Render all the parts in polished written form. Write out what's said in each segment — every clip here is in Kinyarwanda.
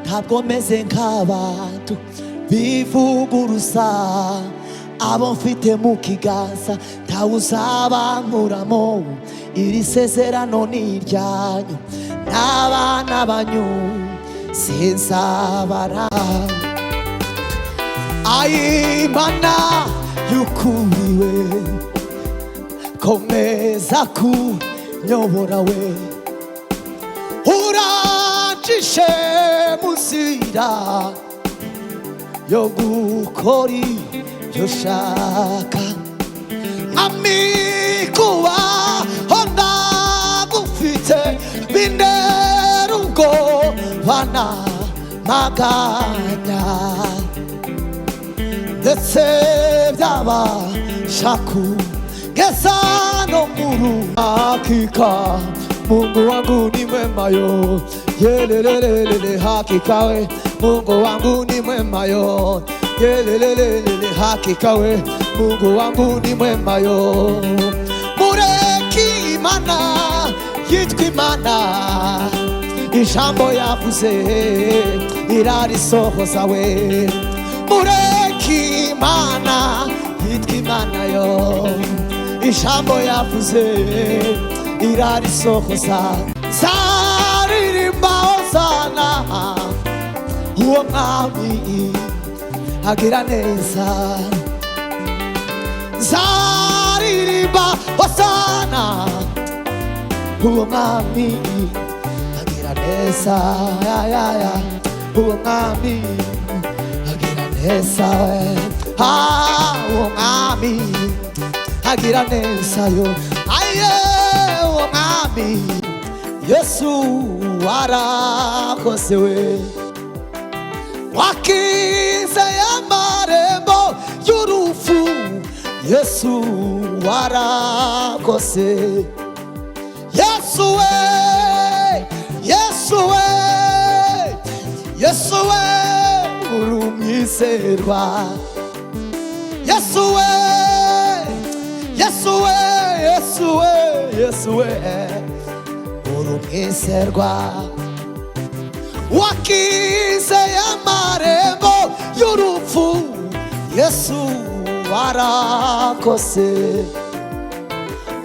ntabwo meze nk'abantu bivuguruza, abo mfite mu kiganza ntawe uzabankuramo. Iri sezerano ni iryanyu n'abana banyu sinzabara. Imana y'ukuriwe komeza kunyobora we, urancishe muzira yo gukora ibyo ushaka. Amikuba honda gufite bintera ubwoba n'amaganya, ndetse byabasha kugeza no mu hakika. Mungu wangu ni mwema yo, yelelelele hakika we. Mungu wangu ni mwema yo, yelelelele hakika we. Mungu wangu ni mwema yo. Mureki Imana yitwa Imana, ijambo yavuze irarisohoza we. Mureki Imana yitwa Imana yo, ijambo yavuze irarisohoza. Zaririmba hosana uwo mwami agira neza. Zaririmba hosana uwo mwami agira neza. Uwo mwami agira neza. Uwo mwami agira neza yo. Uwo mwami Yesu warakoze we, wakize amarembo y'urupfu. Yesu warakoze. Yesu we, Yesu we, Yesu we uri umwizerwa. Yesu we, Yesu we, Yesu we, Yesu we uri umwizerwa. Wakize amarembo y'urupfu. Yesu warakoze.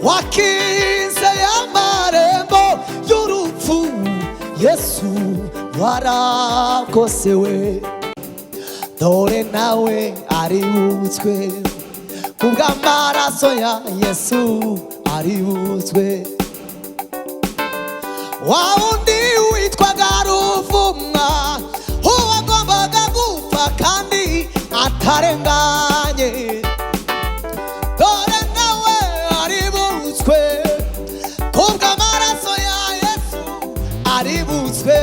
Wakize amarembo y'urupfu. Yesu warakoze we. Dore nawe aributswe kubw'amaraso ya Yesu, aributswe. Wa wundi witwaga Ruvumwa, uwagombaga gupfa kandi atarenganye. Dore nawe aributswe kubw'amaraso ya Yesu, aributswe.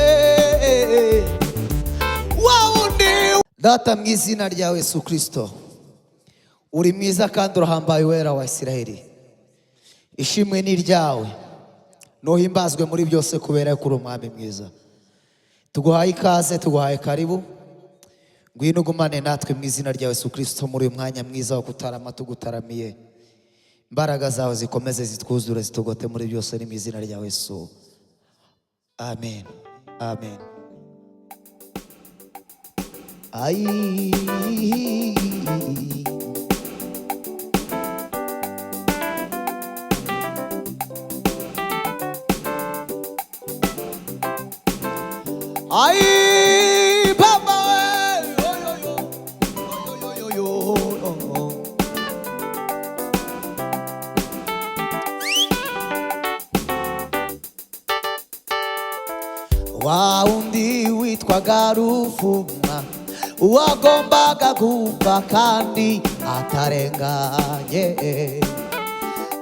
Wa wundi. Data mu izina rya Yesu Kristo, uri mwiza kandi urahambaye wera wa Isiraheli. Ishimwe ni ryawe, nuhimbazwe muri byose kubera ko uri umwami mwiza. Tuguhaye ikaze, tuguhaye karibu. Ngwino ugumane natwe mu izina rya Yesu Kristo muri uyu mwanya mwiza wo kutarama tugutaramiye. Imbaraga zawe zikomeze zitwuzure zitugote muri byose ni mu izina rya Yesu. Amen. Amen. Baba wa undi witwaga Ruvumwa, uwagombaga gupfa kandi atarenganye.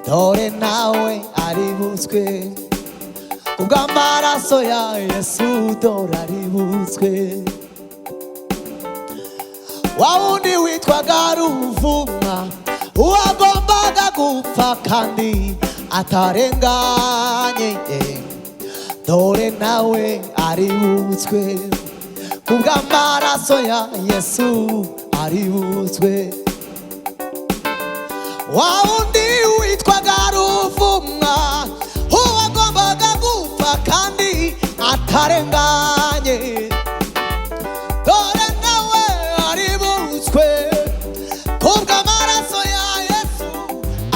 Dore nawe aributswe kubw'amaraso ya Yesu. Dore aributswe. Wa wundi witwaga Ruvumwa, uwagombaga gupfa kandi atarenganye. Dore nawe aributswe kubw'amaraso ya Yesu, aributswe. Wa wundi witwaga Ruvumwa, uwagombaga gupfa kandi atarenganye, dore nawe aributswe kubw'amaraso ya Yesu,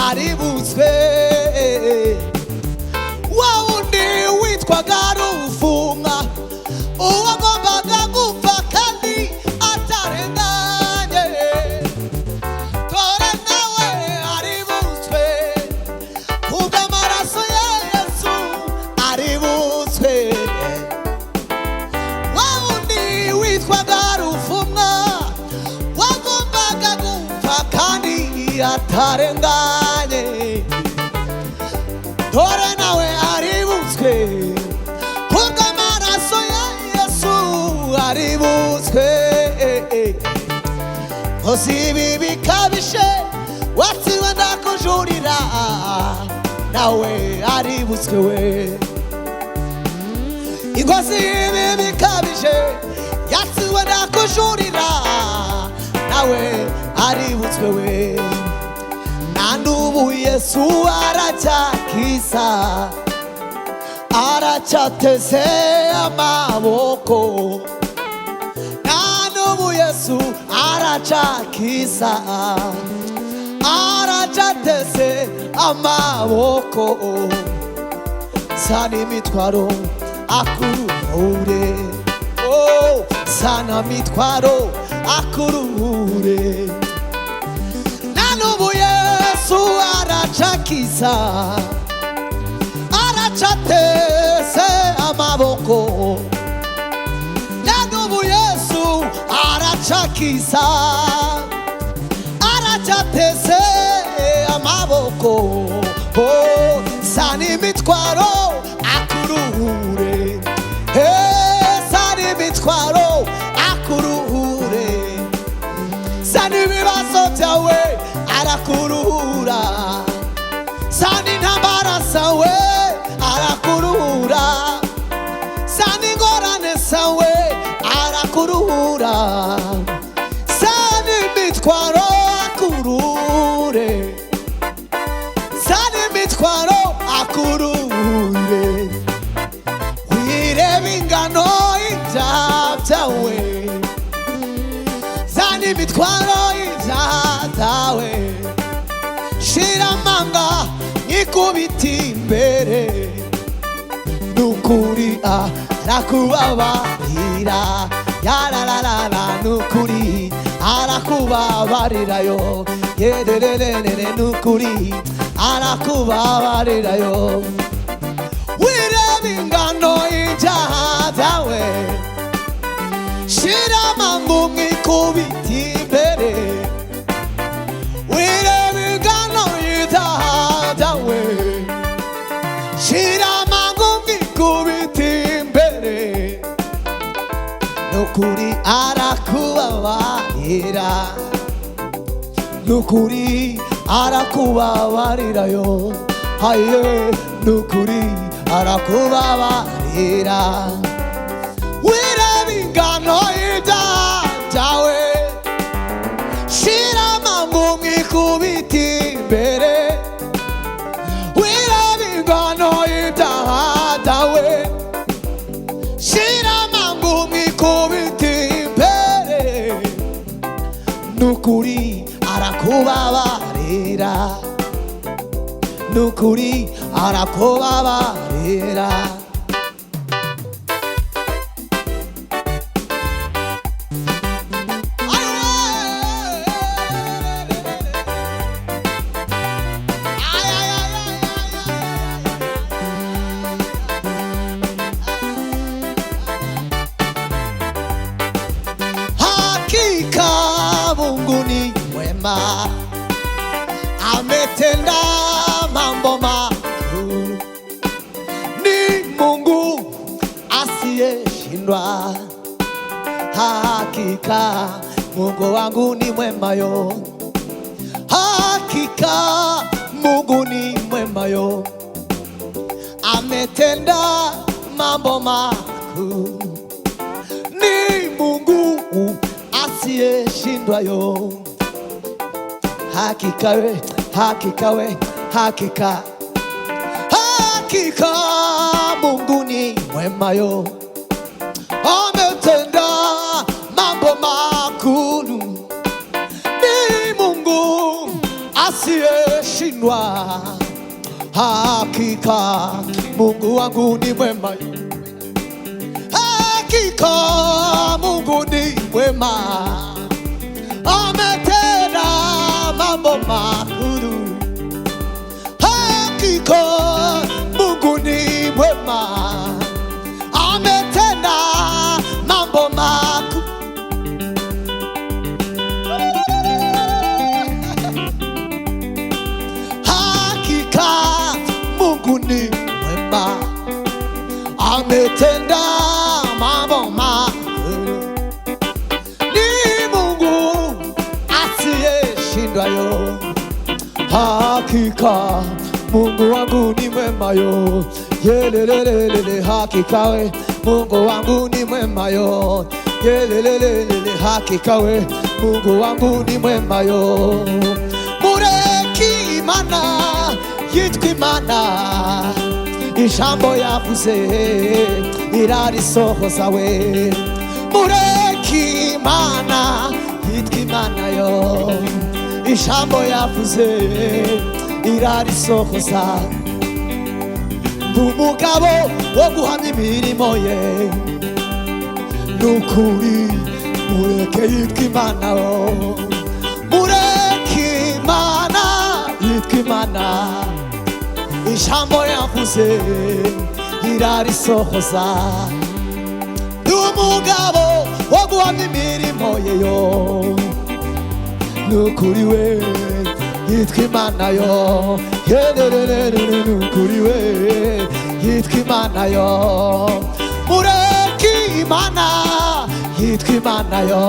aributswe. Wa wundi witwaga Ruvumwa, uwagombaga gupfa kandi atarenganye, dore nawe aributswe kubw'amaraso ya Yesu, aributswe. Wa wundi witwaga Ruvumwa, wagombaga gupfa kandi atarenganye, dore nawe aributswe kubw'amaraso ya Yesu, aributswe. Nkozi y'ibibi bikabije wasiwe ndakujurira, nawe aributswe we. Inkozi y'ibibi bikabije yasiwe ndakujurira, nawe aributswe we. Nandubu Yesu aracyakisa, aracyateze amaboko. Nandubu Yesu aracyakisa, aracyateze amaboko. Sana imitwaro akuruhure, oh, sana imitwaro akuruhure. Nanubu Yesu aracyakisa, aracyateze amaboko. Nanubu Yesu aracyakisa, aracyateze amaboko. Oh, sana imitwaro akuruhure, sana imitwaro akuruhure. Sana ibibazo byawe arakuruhura, sana intambara zawe arakuruhura, sana ingorane zawe arakuruhura. Sana imitwaro akuruhure, sana imitwaro akuruhure. Wirebe ingano y'ibyaha byawe, sana imitwaro y'ibyaha byawe. Shira amanga ikubita imbere, nukuri arakubabarira, yarararara, nukuri arakubabarira yo, yedererere, nukuri arakubabarira yo. Wirebe ingano y'ibyaha byawe, shira amanga ikubita imbere. Wirebe ingano y'ibyaha byawe, shira amanga ikubita imbere. Nukuri arakubabarira, nukuri arakubabarira yo, haye, nukuri arakubabarira. Wirebe ingano y'ibyaha byawe, shira amanga ikubita imbere. Wirebe ingano y'ibyaha byawe, shira amanga ikubita imbere. Nukuri arakubabarira, nukuri arakubabarira. Hakika Mungu ni mwema, ametenda mambo makuu. Ni Mungu asiyeshindwa, hakika Mungu wangu ni mwema yo, hakika Mungu ni mwema yo, ametenda mambo makuu. Ni Mungu asiyeshindwa yo, hakika we, hakika we, hakika, hakika Mungu ni mwema yo, ametenda mambo makuu. Ni Mungu asiyeshindwa, hakika Mungu wangu ni mwema yo, hakika Mungu ni mwema, ametenda mambo makuu. Hakika Mungu ni mwema, ametenda mambo makuu. Hakika Mungu ni mwema, ametenda mambo makuu. Ni Mungu asiyeshindwa yo, hakika Mungu wangu ni mwema yo. Yelelelele, hakika we Mungu wangu ni mwema yo. Yelelelele, hakika we Mungu wangu ni mwema yo. Mureki Imana yitwa Imana, ijambo yavuze irarisohoza we. Mureki Imana yitwa Imana yo, ijambo yavuze irarisohoza. Umugabo wo guhamya imirimo ye, nukuri mureke yitwa Imana yo. Mureke Imana yitwa Imana, ijambo yavuze irarisohoza. Umugabo wo guhamya imirimo ye yo, nukuri we yitwa Imana yo. Yelelelele, nukuri we yitwa Imana yo. Mureke Imana yitwa Imana yo,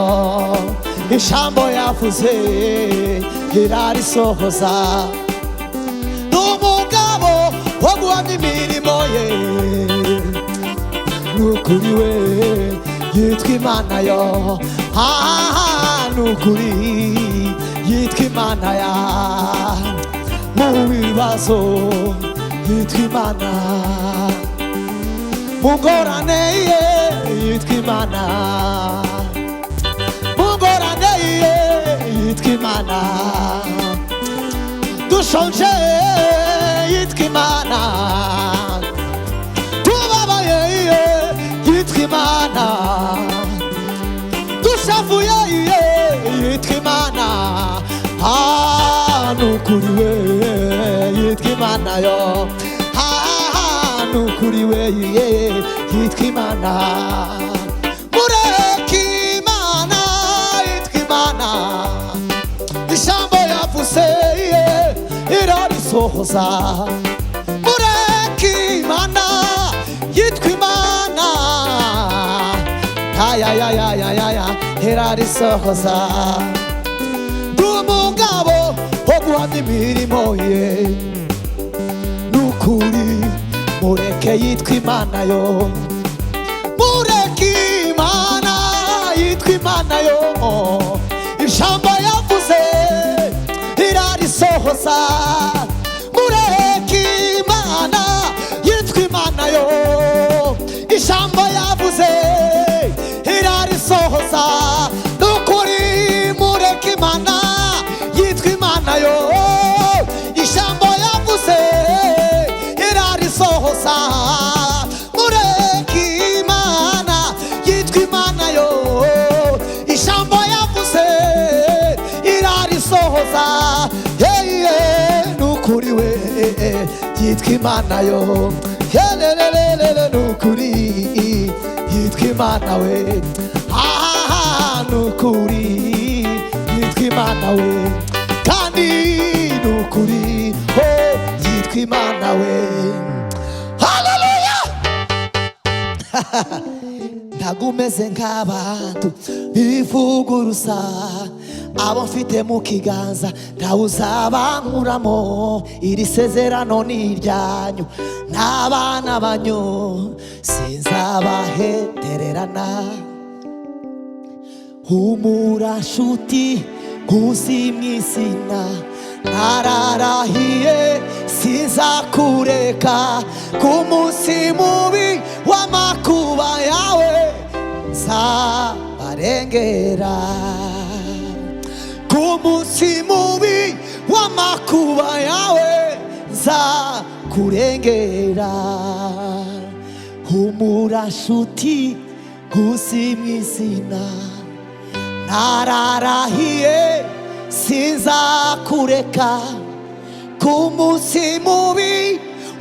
ijambo yavuze irarisohoza. Umugabo wo guhamya imirimo ye, nukuri we yitwa Imana yo. Nukuri yitwa Imana ya, mu bibazo yitwa Imana, mu ngorane ye yitwa Imana, mu ngorane ye yitwa Imana, dushonje yitwa Imana, tubabaye yitwa Imana, dushavuye yitwa Imana. Nukuri we yitwa Imana yo. Nukuri we yitwa Imana. Mureke Imana yitwa Imana, ijambo yavuze irarisohoza. Mureke Imana yitwa Imana, irarisohoza. Umugabo wo guhamya imirimo ye, nukuri mureke yitwa Imana yo. Mureke Imana yitwa Imana yo, ijambo yavuze irarisohoza. Mureke Imana yitwa Imana yo, ijambo yavuze irarisohoza. Nukuri mureke Imana yitwa Imana yo, ijambo yavuze irarisohoza. Mureke Imana yitwa Imana yo, ijambo yavuze irarisohoza. Nukuri we yitwa Imana yo. Yelelelele, nukuri yitwa Imana we. Nukuri yitwa Imana we, kandi nukuri yitwa Imana we. Haleluya! Ntagumeze nk'abantu bivuguruza, abo mfite mu kiganza ntawe uzabankuramo. Iri sezerano ni iryanyu n'abana banyu, sinzabahetererana. Humura nshuti, nkuzi mw'izina, nararahiye sinzakureka ku munsi mubi w'amakuba yawe nzabarengera ku munsi mubi w'amakuba yawe nzakurengera humura nshuti gusimizina nararahiye sinzakureka ku munsi mubi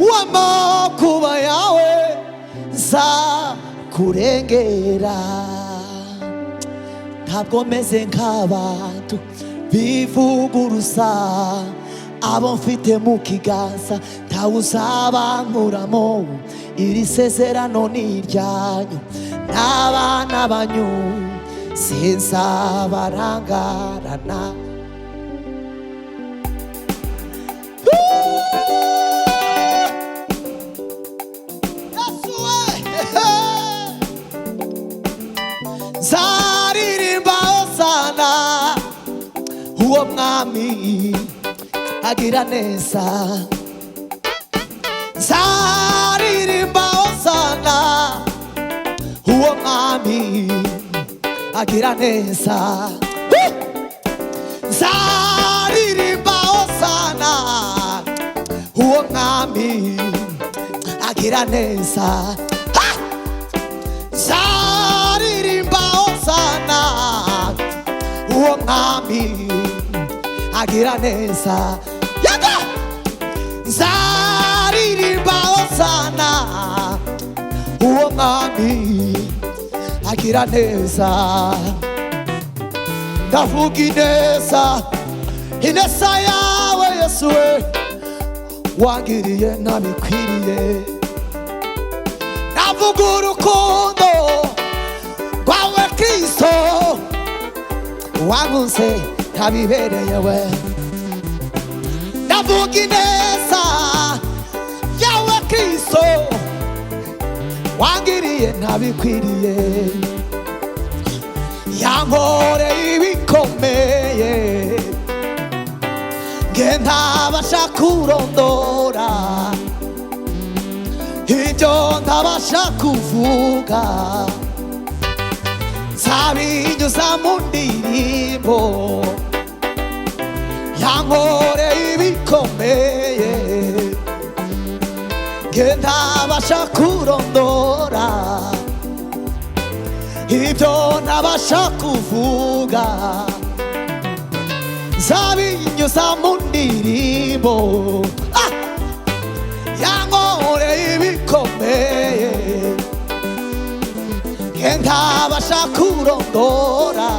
w'amakuba yawe nzakurengera ntabwo meze nk'abantu bivuguruza abo mfite mu kiganza ntawe uzabankuramo iri sezerano ni iryanyu n'abana banyu sinzabarangarana nzaririmba hosana uwo mwami agira neza nzaririmba hosana uwo mwami agira neza nzaririmba hosana uwo mwami agira neza nzaririmba hosana uwo mwami agira neza nzaririmba hosana uwo mwami agira neza ndavuga ineza yawe Yesu we wangiriye ntabikwiriye ndavuga urukundo rwawe Kristo wankunze ntabibereye we ndavuga ineza yawe Kristo wangiriye ntabikwiriye yankoreye ibikomeye nge ntabasha kurondora ibyo ntabasha kuvuga nzabinyuza mu ndirimbo yankoreye ibikomeye nge ntabasha kurondora ibyo ntabasha kuvuga nzabinyuza mu ndirimbo yankoreye ibikomeye nge ntabasha kurondora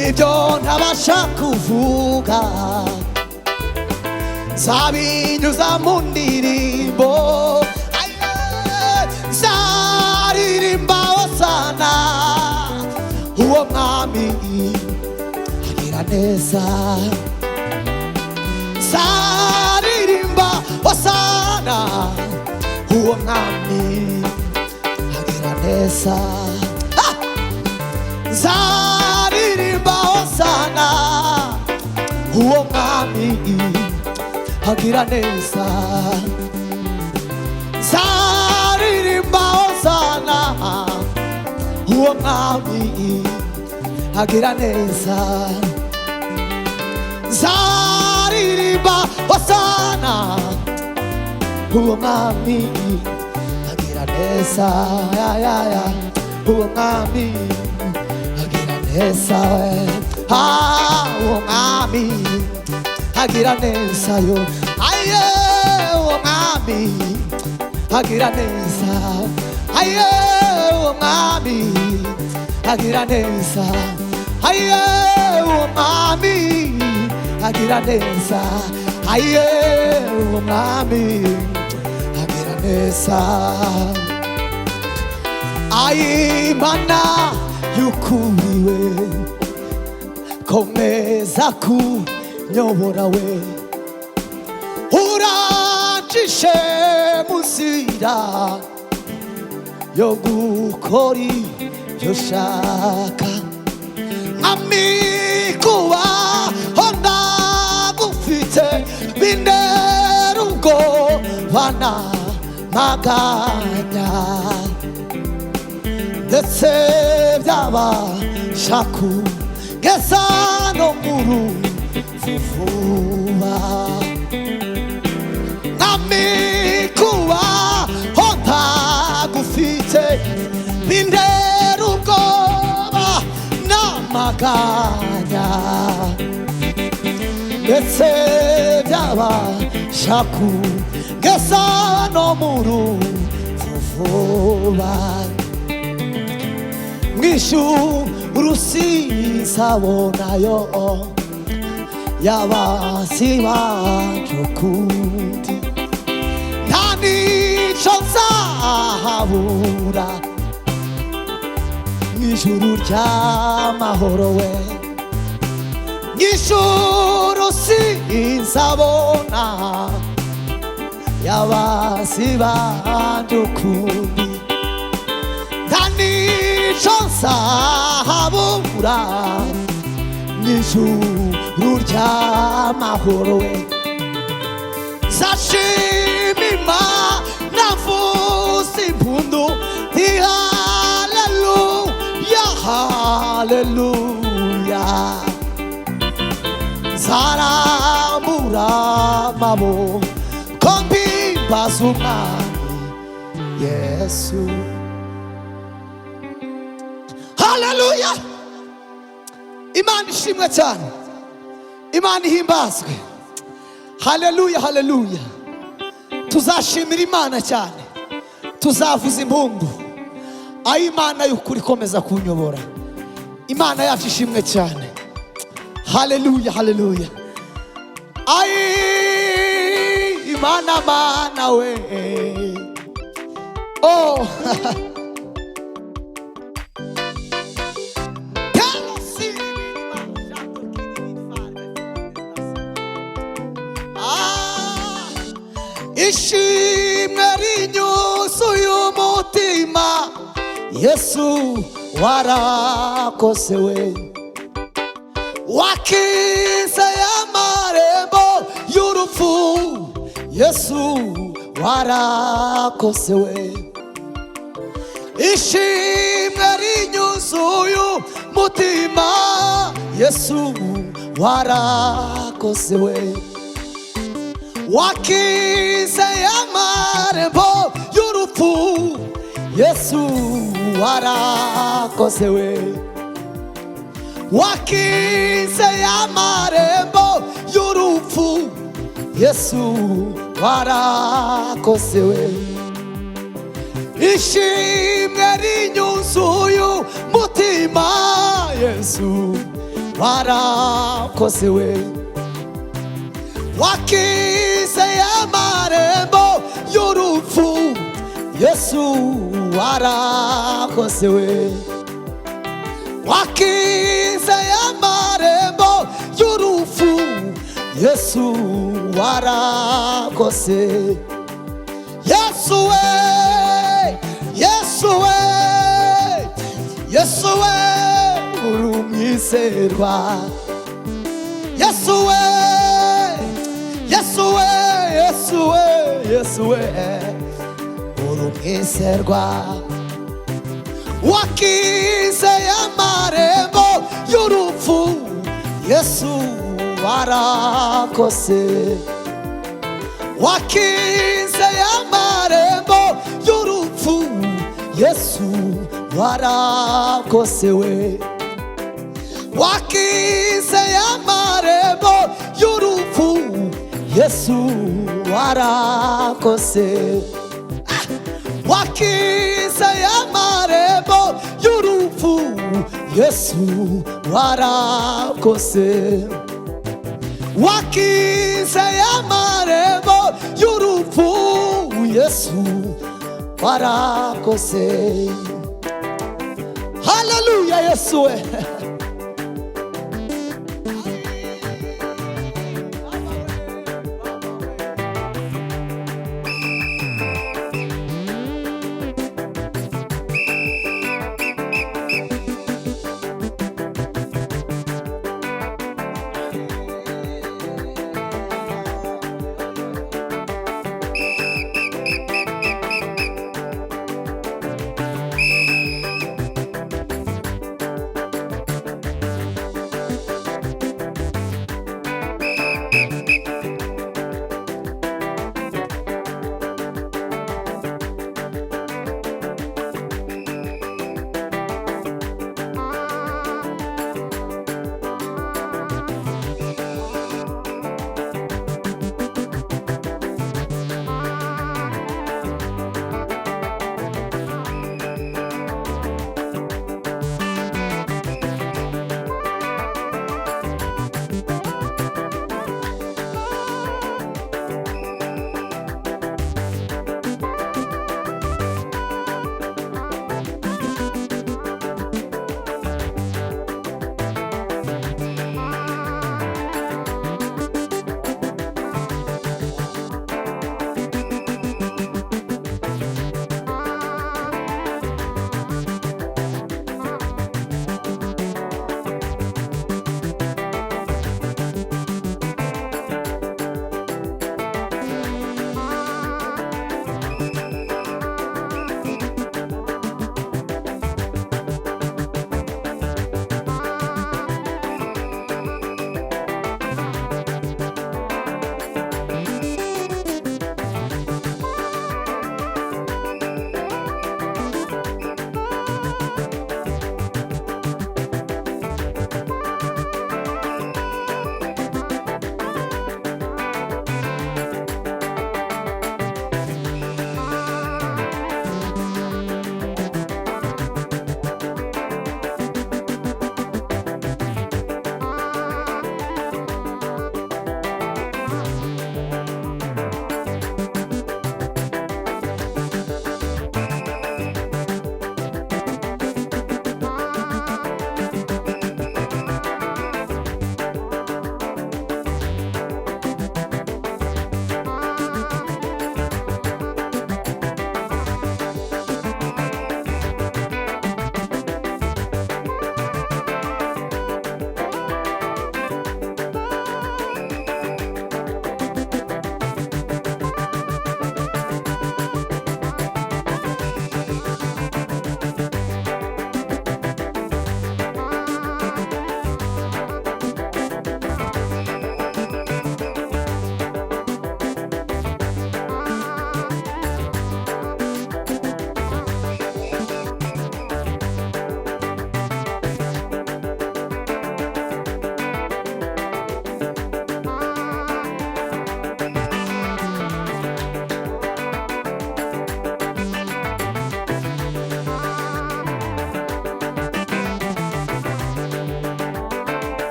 ibyo ntabasha kuvuga nzabinyuza mu ndirimbo nzaririmba hosana uwo mwami agira neza nzaririmba hosana uwo mwami agira neza nzaririmba hosana uwo mwami agira neza nzaririmba hosana uwo mwami agira neza nzaririmba hosana uwo mwami agira neza uwo mwami agira neza uwo mwami agira neza yo aye uwo mwami agira neza aye uwo mwami agira neza aye uwo mwami agira neza aye uwo mwami agira neza aye Mana yukuriwe komeza kunyobora we urancishe muzira yo gukora ibyo shaka amikuba honda gufite bintera ubwoba n'amaganya, ndetse byabasha kugeza no mu rupfu vuba. Mwami kubaho ntagufite bintera ubwoba n'amaganya, ndetse byabasha kugeza no mu rupfu vuba. Mw'ijuru sinzabonayo y'abasi banje ukundi, nta nico nzahabura mw'ijuru ry'amahoro we. Mw'ijuru sinzabona y'abasi banje ukundi, nta nico nzahabura mw'ijuru ry'amahoro we. Nzashima Imana mvuza impundu nti haleluya haleluya. Nzarambura amaboko mpimbaza umwami Yesu. Haleluya! Imana ishimwe cyane, Imana ihimbazwe. Haleluya haleluya. Tuzashimira Imana cyane, tuzavuza impundu. Ayi Imana y'ukuri ikomeza kunyobora, Imana yacu ishimwe cyane. Haleluya haleluya. Ayi Imana mana we, oh ishimwe rinyuzuye umutima, Yesu warakoze we. Wakize amarembo y'urupfu, Yesu warakoze we. Ishimwe rinyuzuye umutima, Yesu warakoze we. Wakize amarembo y'urupfu, Yesu warakoze we. Wakize amarembo y'urupfu, Yesu warakoze we. Ishimwe rinyuzuye umutima, Yesu warakoze we. Wakize amarembo y'urupfu, Yesu warakoze we. Wakize amarembo y'urupfu, Yesu warakoze. Yesu we, Yesu we, Yesu we, uri umwizerwa. Yesu we, Yesu we, Yesu we, Yesu we, uri umwizerwa. Wakize amarembo y'urupfu, Yesu warakoze. Wakize amarembo y'urupfu, Yesu warakoze we. Wakize amarembo y'urupfu, Yesu warakoze. Wakize amarembo y'urupfu, Yesu warakoze. Wakize amarembo y'urupfu, Yesu warakoze. Haleluya Yesu we.